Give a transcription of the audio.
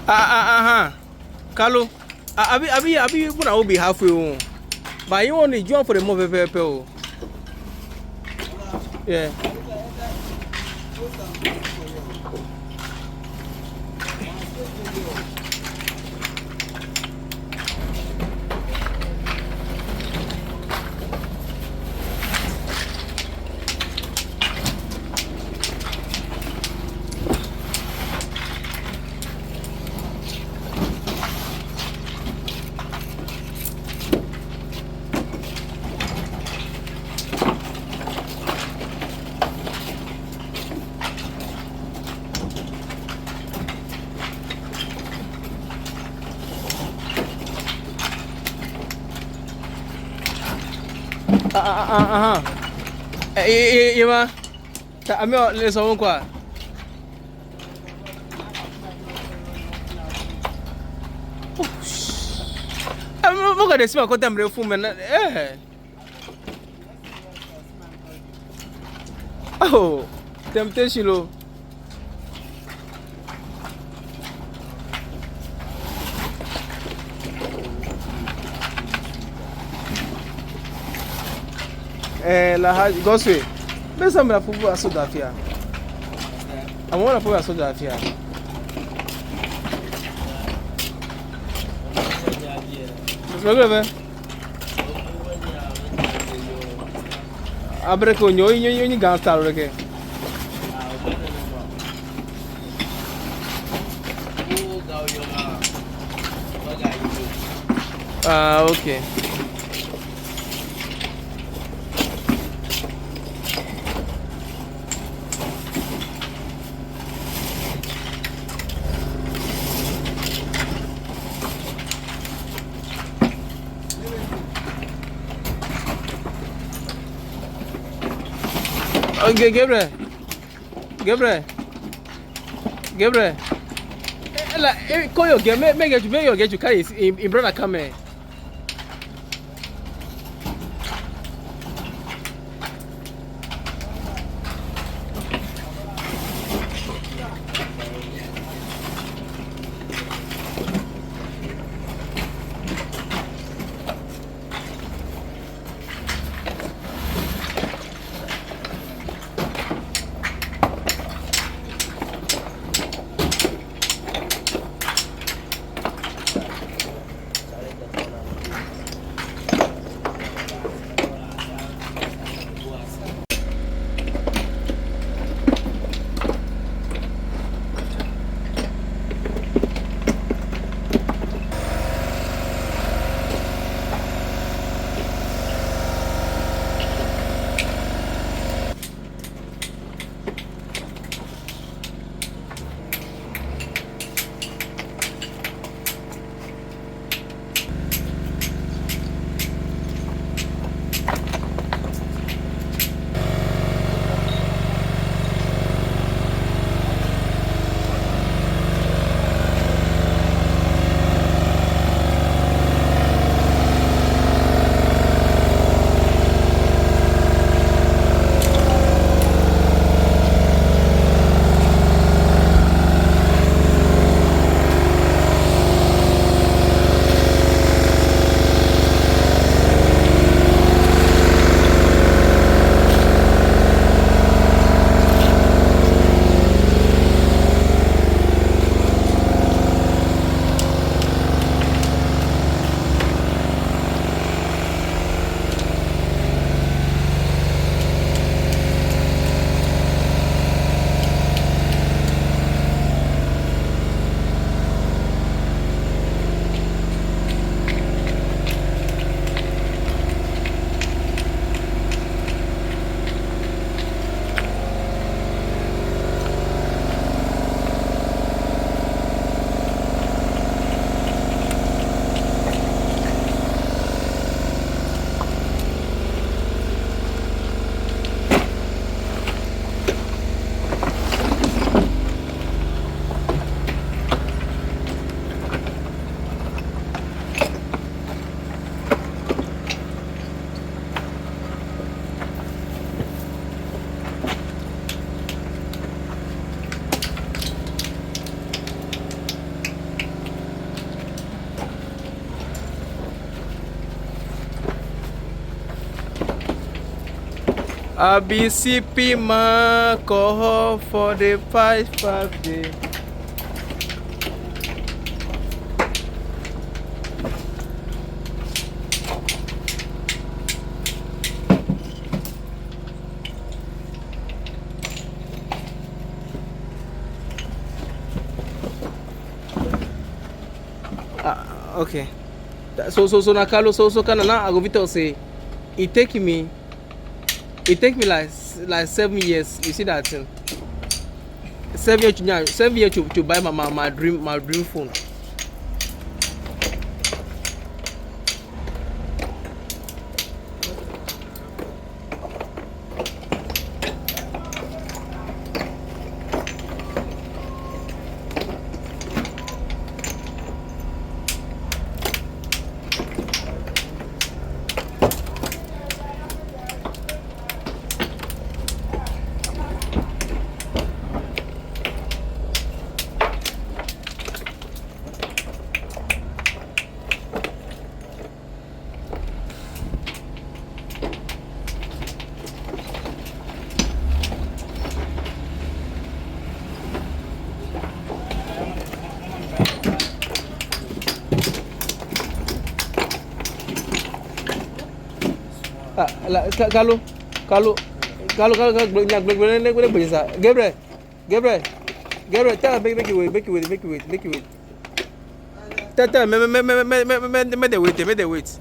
Carlo, abi, when I will be halfway. But you only join for the more people. Yeah. Yema, I mean, let's all go. I'm not going to smell contemporary woman. Oh, temptation. La Gosway. Best I'm a football so that here. I want to put a so that here. I break on you gun style again. Okay. Okay, Gabriel. Call your game. Make your get you carry in brother come here. I be sipping my alcohol for the past 5 days. Okay. So now Carlos so can now I go Victor say it take me like 7 years. You see that thing? 7 years yeah, 7 years to buy my dream phone. Kalu, Gabriel, tell make you wait. Tell, make the wait.